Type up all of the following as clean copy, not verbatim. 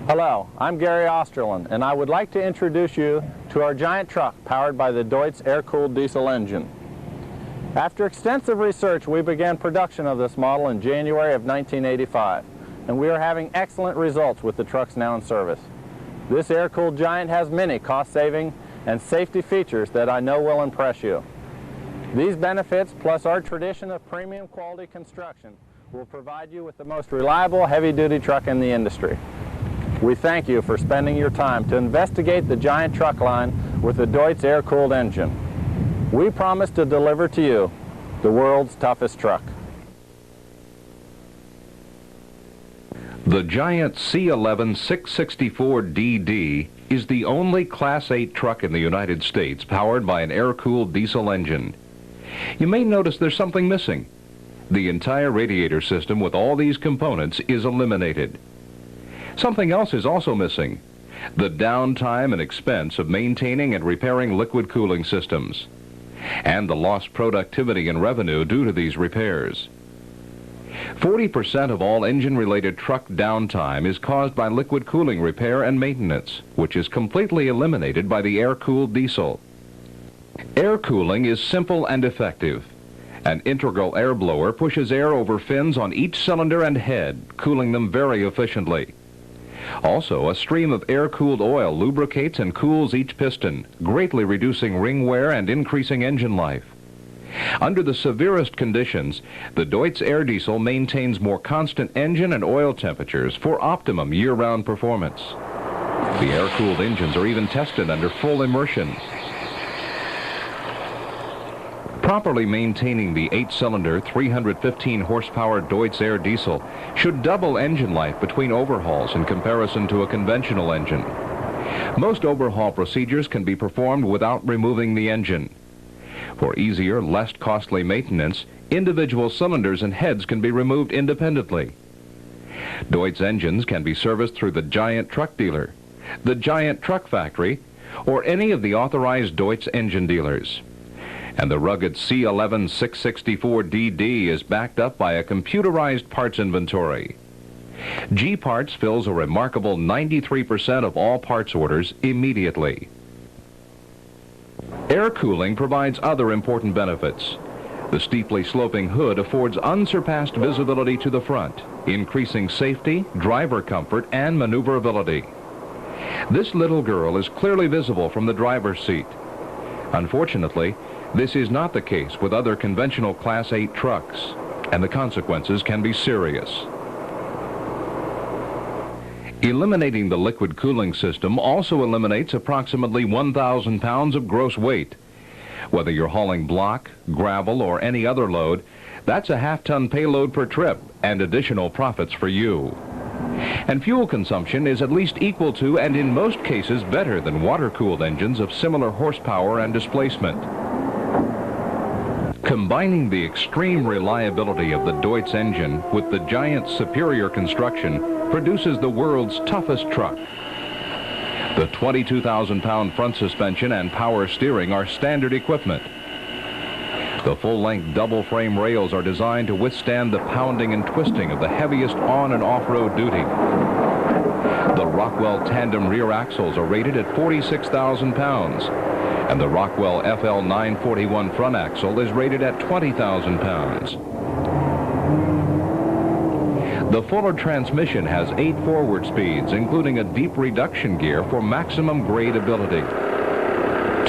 Hello, I'm Gary Osterlin, and I would like to introduce you to our giant truck powered by the Deutz air-cooled diesel engine. After extensive research, we began production of this model in January of 1985, and we are having excellent results with the trucks now in service. This air-cooled giant has many cost-saving and safety features that I know will impress you. These benefits, plus our tradition of premium quality construction, will provide you with the most reliable heavy-duty truck in the industry. We thank you for spending your time to investigate the giant truck line with the Deutz air-cooled engine. We promise to deliver to you the world's toughest truck. The giant C11 664DD is the only Class 8 truck in the United States powered by an air-cooled diesel engine. You may notice there's something missing. The entire radiator system with all these components is eliminated. Something else is also missing: the downtime and expense of maintaining and repairing liquid cooling systems, and the lost productivity and revenue due to these repairs. 40% of all engine-related truck downtime is caused by liquid cooling repair and maintenance, which is completely eliminated by the air-cooled diesel. Air cooling is simple and effective. An integral air blower pushes air over fins on each cylinder and head, cooling them very efficiently. Also, a stream of air-cooled oil lubricates and cools each piston, greatly reducing ring wear and increasing engine life. Under the severest conditions, the Deutz air diesel maintains more constant engine and oil temperatures for optimum year-round performance. The air-cooled engines are even tested under full immersion. Properly maintaining the 8-cylinder, 315-horsepower Deutz air diesel should double engine life between overhauls in comparison to a conventional engine. Most overhaul procedures can be performed without removing the engine. For easier, less costly maintenance, individual cylinders and heads can be removed independently. Deutz engines can be serviced through the Giant Truck Dealer, the Giant Truck Factory, or any of the authorized Deutz engine dealers. And the rugged C11 664DD is backed up by a computerized parts inventory. G-Parts fills a remarkable 93% of all parts orders immediately. Air cooling provides other important benefits. The steeply sloping hood affords unsurpassed visibility to the front, increasing safety, driver comfort, and maneuverability. This little girl is clearly visible from the driver's seat. Unfortunately, this is not the case with other conventional Class 8 trucks, and the consequences can be serious. Eliminating the liquid cooling system also eliminates approximately 1,000 pounds of gross weight. Whether you're hauling block, gravel, or any other load, that's a half-ton payload per trip and additional profits for you. And fuel consumption is at least equal to, and in most cases better than, water-cooled engines of similar horsepower and displacement. Combining the extreme reliability of the Deutz engine with the Giant's superior construction produces the world's toughest truck. The 22,000-pound front suspension and power steering are standard equipment. The full-length double-frame rails are designed to withstand the pounding and twisting of the heaviest on- and off-road duty. The Rockwell tandem rear axles are rated at 46,000 pounds, and the Rockwell FL 941 front axle is rated at 20,000 pounds. The Fuller transmission has 8 forward speeds, including a deep reduction gear for maximum grade ability.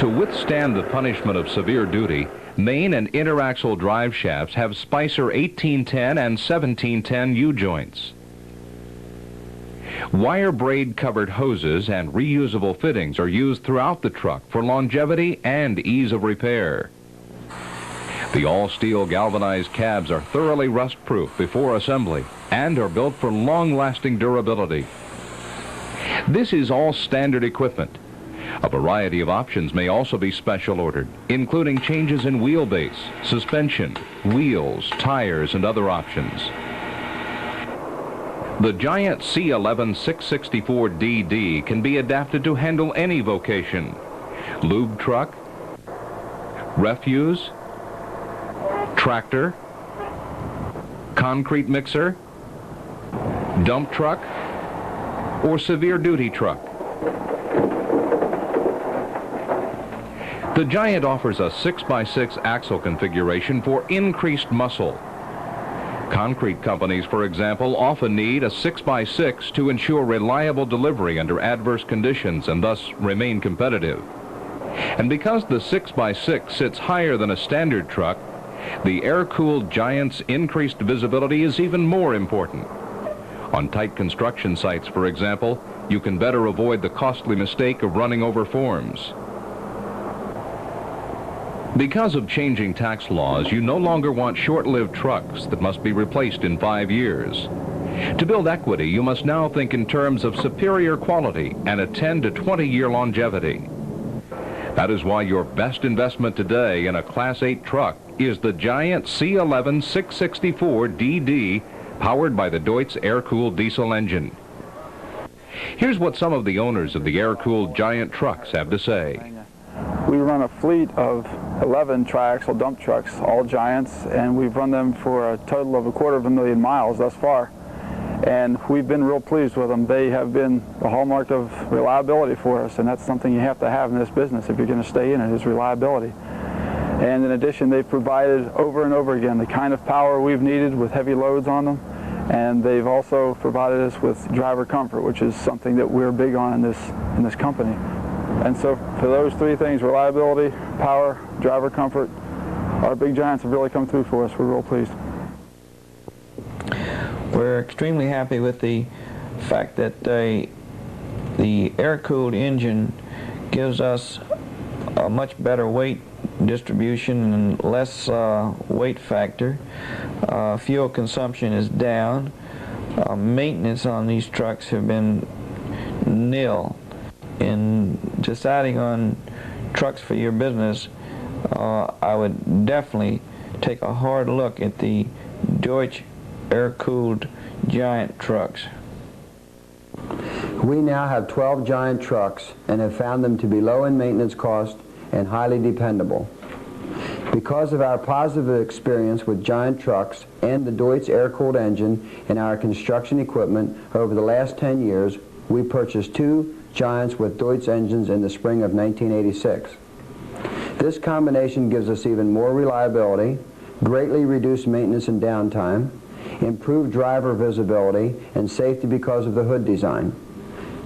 To withstand the punishment of severe duty, main and interaxle drive shafts have Spicer 1810 and 1710 U-joints. Wire braid covered hoses and reusable fittings are used throughout the truck for longevity and ease of repair. The all-steel galvanized cabs are thoroughly rust-proof before assembly and are built for long-lasting durability. This is all standard equipment. A variety of options may also be special ordered, including changes in wheelbase, suspension, wheels, tires, and other options. The Giant C11 664DD can be adapted to handle any vocation: lube truck, refuse, tractor, concrete mixer, dump truck, or severe duty truck. The Giant offers a 6x6 axle configuration for increased muscle. Concrete companies, for example, often need a 6x6 to ensure reliable delivery under adverse conditions and thus remain competitive. And because the 6x6 sits higher than a standard truck, the air-cooled Giant's increased visibility is even more important. On tight construction sites, for example, you can better avoid the costly mistake of running over forms. Because of changing tax laws, you no longer want short-lived trucks that must be replaced in 5 years. To build equity, you must now think in terms of superior quality and a 10 to 20-year longevity. That is why your best investment today in a Class 8 truck is the Giant C11 664DD, powered by the Deutz air-cooled diesel engine. Here's what some of the owners of the air-cooled Giant trucks have to say. We run a fleet of 11 triaxle dump trucks, all Giants, and we've run them for a total of 250,000 miles thus far. And we've been real pleased with them. They have been the hallmark of reliability for us, and that's something you have to have in this business if you're going to stay in it, is reliability. And in addition, they've provided over and over again the kind of power we've needed with heavy loads on them, and they've also provided us with driver comfort, which is something that we're big on in this company. And so for those three things, reliability, power, driver comfort, our big Giants have really come through for us. We're real pleased. We're extremely happy with the fact that the air-cooled engine gives us a much better weight distribution and less weight factor. Fuel consumption is down. Maintenance on these trucks have been nil. In deciding on trucks for your business, I would definitely take a hard look at the Deutz air-cooled Giant trucks. We now have 12 Giant trucks and have found them to be low in maintenance cost and highly dependable. Because of our positive experience with Giant trucks and the Deutz air-cooled engine in our construction equipment over the last 10 years, we purchased 2 Giants with Deutz engines in the spring of 1986. This combination gives us even more reliability, greatly reduced maintenance and downtime, improved driver visibility and safety because of the hood design,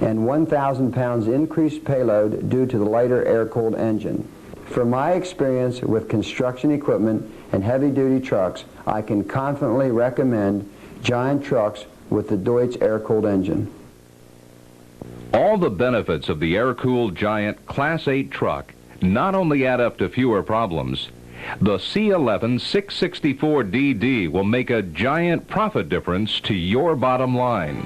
and 1,000 pounds increased payload due to the lighter air-cooled engine. From my experience with construction equipment and heavy-duty trucks, I can confidently recommend Giant trucks with the Deutz air-cooled engine. All the benefits of the air-cooled Giant Class 8 truck not only add up to fewer problems, the C11 664DD will make a giant profit difference to your bottom line.